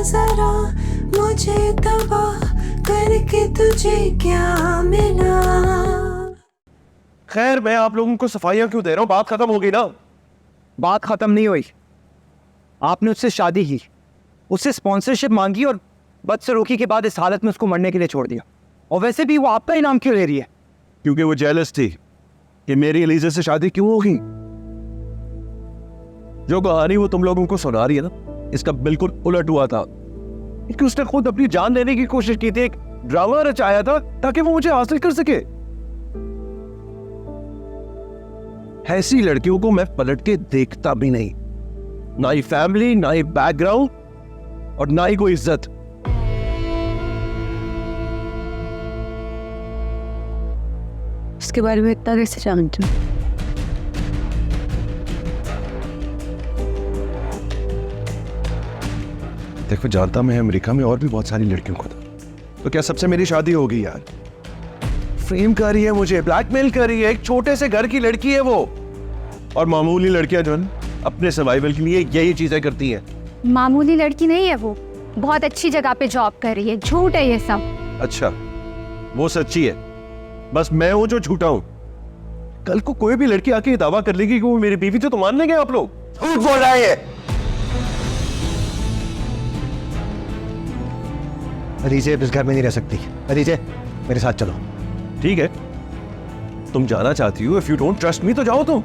जरा मुझे तबाह करके तुझे क्या मिला। खैर मैं आप लोगों को सफाइयां क्यों दे रहा हूँ, बात खत्म हो गई ना। बात खत्म नहीं हुई। आपने उससे शादी की, उससे स्पॉन्सरशिप मांगी और बदसलूकी के बाद इस हालत में उसको मरने के लिए छोड़ दिया। और वैसे भी वो आपका इनाम क्यों ले रही है? क्योंकि वो जेलस थी कि मेरी एलिजा से शादी क्यों होगी। जो कहानी वो तुम लोगों को सुना रही है ना, इसका बिल्कुल उलट हुआ था। क्योंकि उसने खुद अपनी जान लेने की कोशिश की थी, एक ड्रामा रचाया था ताकि वो मुझे हासिल कर सके। ऐसी लड़कियों को मैं पलट के देखता भी नहीं, ना ही फैमिली, ना ही बैकग्राउंड और ना ही कोई इज्जत। उसके बारे में इतना कैसे जानते हो? देखो जानता मैं अमेरिका में और भी बहुत सारी लड़कियों को था, तो क्या सबसे मेरी शादी होगी यार? फ्रेम कर रही है मुझे, ब्लैकमेल कर रही है, एक छोटे से घर की लड़की है वो। और मामूली लड़कियां जो है अपने सर्वाइवल के लिए यही चीजें करती हैं। मामूली लड़की नहीं है वो, बहुत अच्छी जगह पे जॉब कर रही है। झूठ है ये सब। अच्छा वो सच्ची है, बस मैं हूं जो झूठा हूं। कल को कोई भी लड़की आके दावा कर लेगी कि वो मेरी बीवी थी तो मान लेंगे आप लोग? झूठ बोल रहा है ये। अलीजे इस घर में नहीं रह सकती। अलीजे मेरे साथ चलो। ठीक है तुम जाना चाहती हो, if you don't trust me तो जाओ तुम।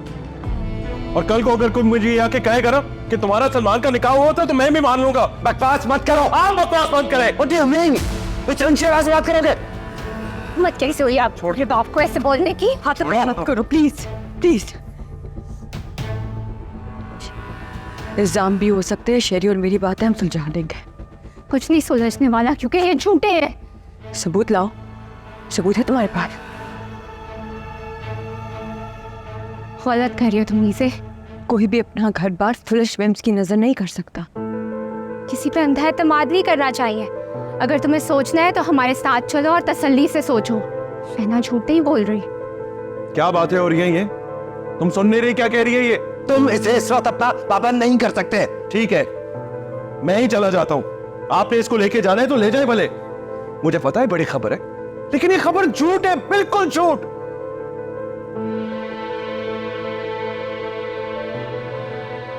और कल को अगर कोई मुझे आके कहेगा ना कि तुम्हारा सलमान का निकाह हुआ था तो मैं भी मान लूंगा। बकवास मत करो। आप बकवास मत करें। बात करोगे? मत कैसे हुई आप? छोड़ के बाप को ऐसे बोलने की। हाथ मत करो प्लीज प्लीज। इल्जाम भी हो सकते हैं। शेरी और मेरी बात है, हम सुलझा देंगे। कुछ नहीं सुलझने वाला क्योंकि ये झूठे हैं। सबूत लाओ। सबूत है तुम्हारे पास? गलत कर रही हो तुम इसे। कोई भी अपना घर बार फुलिश विम्स की नजर नहीं कर सकता। किसी पे अंधा एतमाद नहीं करना चाहिए। अगर तुम्हें सोचना है तो हमारे साथ चलो और तसल्ली से सोचो। मैं ना झूठ नहीं बोल रही। क्या बातें हो रही हैं ये? तुम सुन नहीं रही क्या कह रही है ये? तुम इसे इस वक्त अपना पाबंद नहीं कर सकते। ठीक है मैं ही चला जाता हूं। आपने इसको लेके जाना है तो ले जाए भले। मुझे पता है बड़ी खबर है, लेकिन ये खबर झूठ है, बिल्कुल झूठ।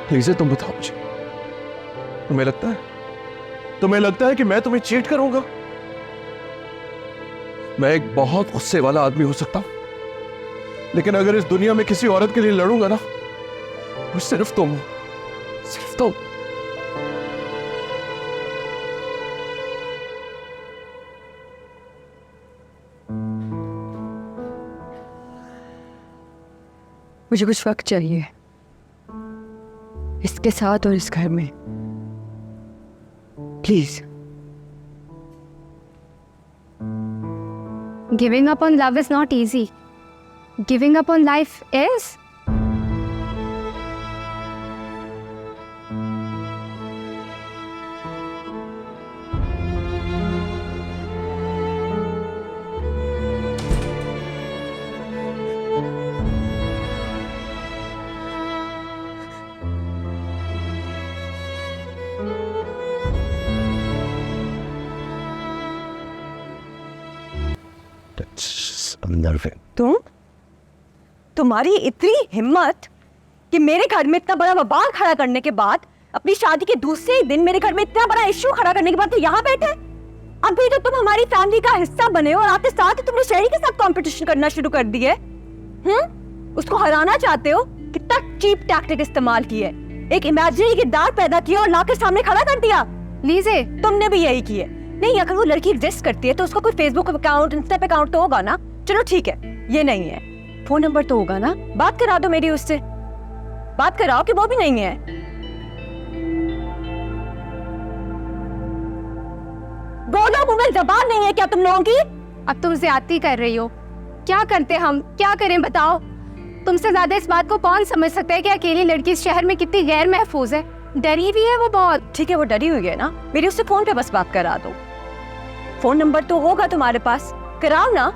प्लीज तुम बताओ मुझे, तुम्हें लगता है कि मैं तुम्हें चीट करूंगा? मैं एक बहुत गुस्से वाला आदमी हो सकता हूं, लेकिन अगर इस दुनिया में किसी औरत के लिए लड़ूंगा ना, वो सिर्फ तुम हो, सिर्फ तुम। मुझे कुछ वक्त चाहिए इसके साथ और इस घर में, please. Giving up on love is not easy. Giving up on life is. तुम्हारी इतनी हिम्मत कि मेरे घर में इतना बड़ा बवाल खड़ा करने के बाद, अपनी शादी के दूसरे ही दिन मेरे घर में इतना बड़ा इश्यू खड़ा करने के बाद तो यहाँ बैठे। अभी तो तुम हमारी फैमिली का हिस्सा बने हो और आते साथ ही तुमने शेरी के साथ कंपटीशन करना शुरू कर दिए। उसको हराना चाहते हो। कितना चीप टैक्टिक इस्तेमाल की है। एक इमेजिनरी किरदार पैदा किया और लाके सामने खड़ा कर दिया। लीजिए तुमने भी यही किए। नहीं, अगर वो लड़की एग्जिस्ट करती है तो उसका कोई फेसबुक अकाउंट, इंस्टा अकाउंट तो होगा ना। चलो ठीक है, ये नहीं है, फोन नंबर तो होगा ना। बात करा दो मेरी उससे। बात कराओ कि वो भी नहीं है। बोलो, मुंह में जबान नहीं है क्या तुम लोगों की? अब तुम ज्यादती कर रही हो। क्या करते हम, क्या करें बताओ? तुमसे ज्यादा इस बात को कौन समझ सकता है कि अकेली लड़की इस शहर में कितनी गैर महफूज है। डरी भी है वो बहुत। ठीक है, वो डरी हुई है ना, मेरी उससे फोन पे बस बात करा दो। फोन नंबर तो होगा तुम्हारे पास, कराओ ना।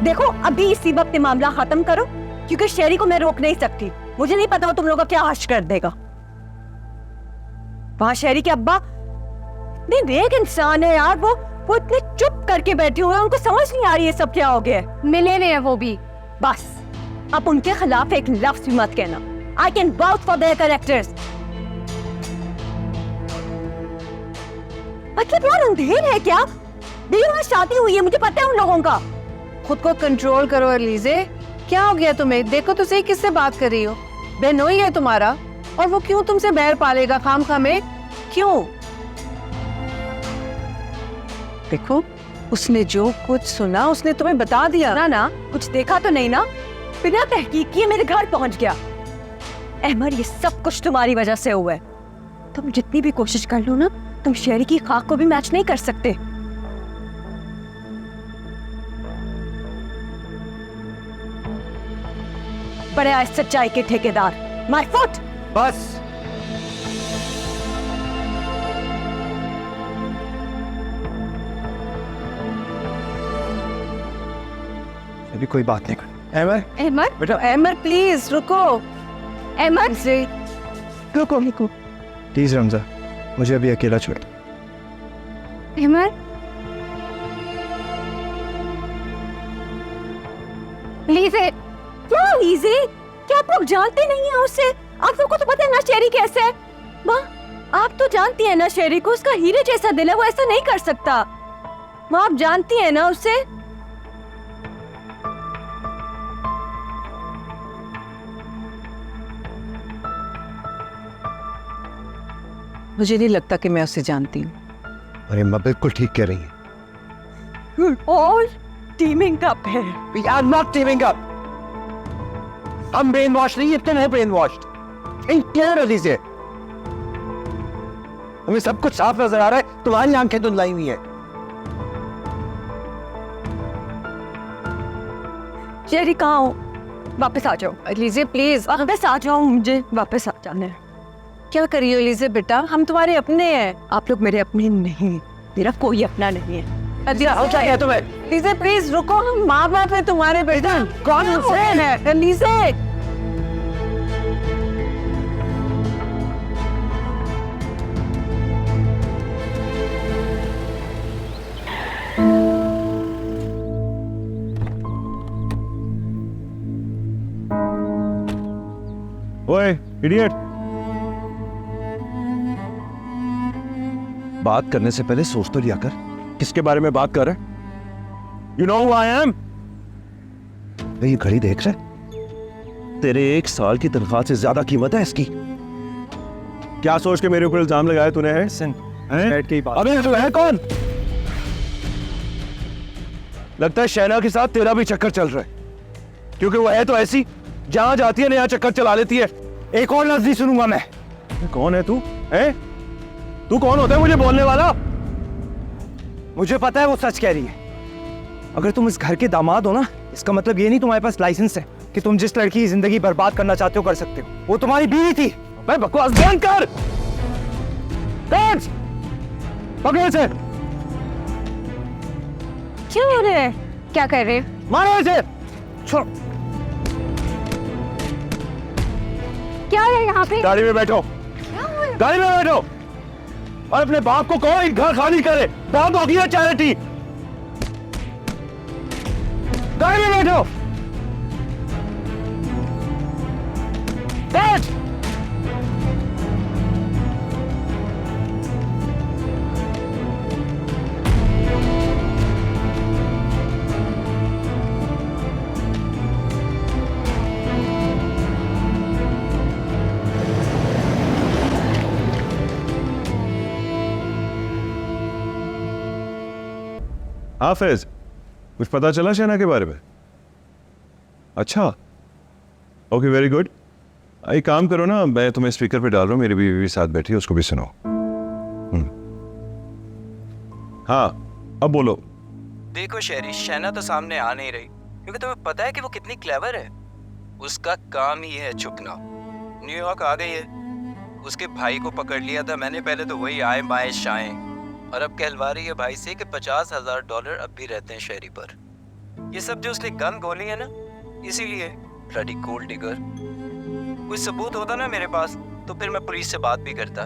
देखो, अभी इसी वक्त मामला खत्म करो, क्योंकि शेरी को मैं रोक नहीं सकती। मुझे नहीं पता वो तुम लोग का क्या हश्र कर देगा। वहां शहरी के अब्बा नहीं नेक इंसान है यार, वो इतने चुप करके बैठे हुए हैं, उनको समझ नहीं आ रही है सब क्या हो गया है। मिले नहीं है वो भी। बस अब उनके खिलाफ एक लफ्ज भी मत कहना। I can vouch for their characters. मतलब यार अंधेर है क्या? मेरी वहां शादी हुई है, मुझे पता है उन लोगों का। खुद को कंट्रोल करो अलीजे, क्या हो गया तुम्हें? देखो तो सही किससे बात कर रही हो। बहनोई है तुम्हारा, और वो क्यों तुमसे बैर पालेगा खामखा में? क्यों? देखो उसने जो कुछ सुना उसने तुम्हें बता दिया ना कुछ देखा तो नहीं ना, बिना तहकीक किए मेरे घर पहुंच गया। अहमद ये सब कुछ तुम्हारी वजह से हुआ है। तुम जितनी भी कोशिश कर लो ना, तुम शहरी की खाक को भी मैच नहीं कर सकते। बड़े आज सच्चाई के ठेकेदार। My foot. बस अभी कोई बात नहीं कर। अहमद, अहमद, बेटा अहमद प्लीज रुको। अहमद, रुको रुको प्लीज रमजा, मुझे अभी अकेला छोड़ दो। अहमद, प्लीज। क्या लीजे? क्या आप लोग जानते नहीं हैं उसे? आप लोगों को तो पता है ना शेरी कैसे है। माँ आप तो जानती हैं ना शेरी को, उसका हीरे जैसा दिल है, वो ऐसा नहीं कर सकता। माँ आप जानती हैं ना उसे। मुझे नहीं लगता कि मैं उसे जानती हूँ। अरे माँ बिल्कुल ठीक कह रही है। ऑल टीमिंग अप है। We are not teaming up. हम ब्रेन वॉश नहीं, इतने नहीं brain washed. In clear Alizeh, हमें सब कुछ साफ नजर आ रहा है, तुम्हारी आंखें धुंधलाई हुई हैं। शेरी कहाँ हो? वापस आ जाओ। अलीजे प्लीज। वापस आ जाओ, मुझे वापस आ जाना है। क्या कर रही हो अलीजे बेटा? हम तुम्हारे अपने हैं। आप लोग मेरे अपने नहीं, मेरा कोई अपना नहीं है। हो चाहिए तुम्हें? अलीजे प्लीज रुको, हम माँ बाप है तुम्हारे बेटा। कौन हुसैन है? अलीजे ओए इडियट, बात करने से पहले सोच तो लिया कर किसके बारे में बात कर रहे। You know who I am? ये घड़ी देख रहे? तेरे 1 साल की तनख्वाह से ज्यादा कीमत है इसकी। क्या सोच के मेरे ऊपर इल्जाम लगाया तूने? है बैठ के ही बात। अबे तू है कौन? लगता है शैना के साथ तेरा भी चक्कर चल रहा है, क्योंकि वो है तो ऐसी, जहां जाती है नया चक्कर चला लेती है। एक और लफ्ज नहीं सुनूंगा मैं। कौन है तू? है तू कौन होता है मुझे बोलने वाला? मुझे पता है वो सच कह रही है। अगर तुम इस घर के दामाद हो ना, इसका मतलब ये नहीं तुम्हारे पास लाइसेंस है कि तुम जिस लड़की की जिंदगी बर्बाद करना चाहते हो कर सकते हो। वो तुम्हारी बीवी थी। मैं बकवास बंद कर। पकड़ से। क्यों हो रहे? क्या कर रहे? मारो इसे। छोड़। क्या है यहाँ पे? गाड़ी में बैठो, गाड़ी में बैठो और अपने बाप को कहो घर खाली करे। बहुत होगी है चैरिटी। गाड़ी में बैठो। बैठ। हाफिज, कुछ पता चला शहना के बारे में? अच्छा, ओके वेरी गुड। एक काम करो ना, मैं तुम्हें स्पीकर पे डाल रहा हूँ, मेरी बीवी भी साथ बैठी है, उसको भी सुनाओ। हाँ अब बोलो। देखो शेरी, शैना तो सामने आ नहीं रही क्योंकि तुम्हें पता है कि वो कितनी क्लेवर है। उसका काम ही है छुपना। न्यूयॉर्क आ गई है, उसके भाई को पकड़ लिया था मैंने पहले, तो वही आए बाएं शाएं, और अब कहलवा रही है भाई से कि $50,000 अब भी रहते हैं शेरी पर। ये सब जो उसने गन गोली है ना, इसीलिए ब्लडी गोल्ड डिगर। कोई सबूत होता ना मेरे पास तो फिर मैं पुलिस से बात भी करता।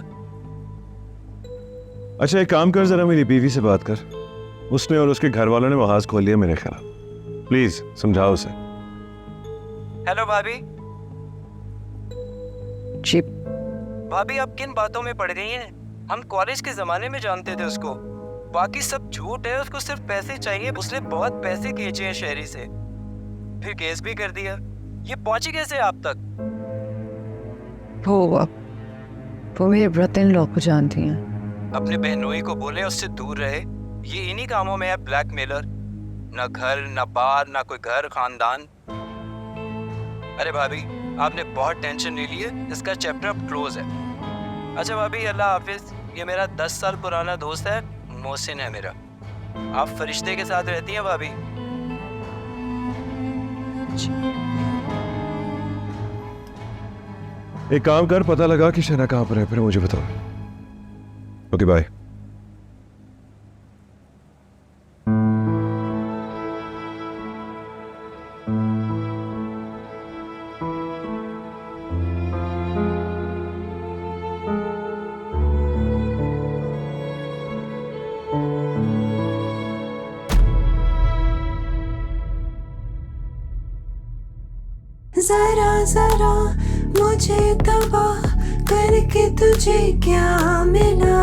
अच्छा एक काम कर, जरा मेरी बीवी से बात कर। उसने और उसके घर वालों ने महाज खोल लिया मेरे खिलाफ। प्लीज समझाओ उसे। हेलो भाभी। जी भाभी आप किन बातों में पड़ गई हैं? हम कॉलेज के जमाने में जानते थे उसको, बाकी सब झूठ है। उसको सिर्फ पैसे चाहिए। उसने बहुत पैसे खींचे हैं शहरी से, फिर केस भी कर दिया। ये पहुंची कैसे आप तक? वो मेरे ब्रदर इन लॉ को जानती हैं। अपने बहनोई को बोले उससे दूर रहे। ये इन्हीं कामों में है ब्लैकमेलर। ना घर ना बार ना कोई घर खानदान। अरे भाभी आपने बहुत टेंशन ले ली है, इसका चैप्टर अब क्लोज है। अच्छा भाभी अल्लाह हाफिज। ये मेरा 10 साल पुराना दोस्त है, मोहसिन है मेरा। आप फरिश्ते के साथ रहती हैं भाभी? एक काम कर, पता लगा कि शहना कहां पर है, फिर मुझे बताओ। Okay bye. जरा जरा मुझे तबाह करके तुझे क्या मिला।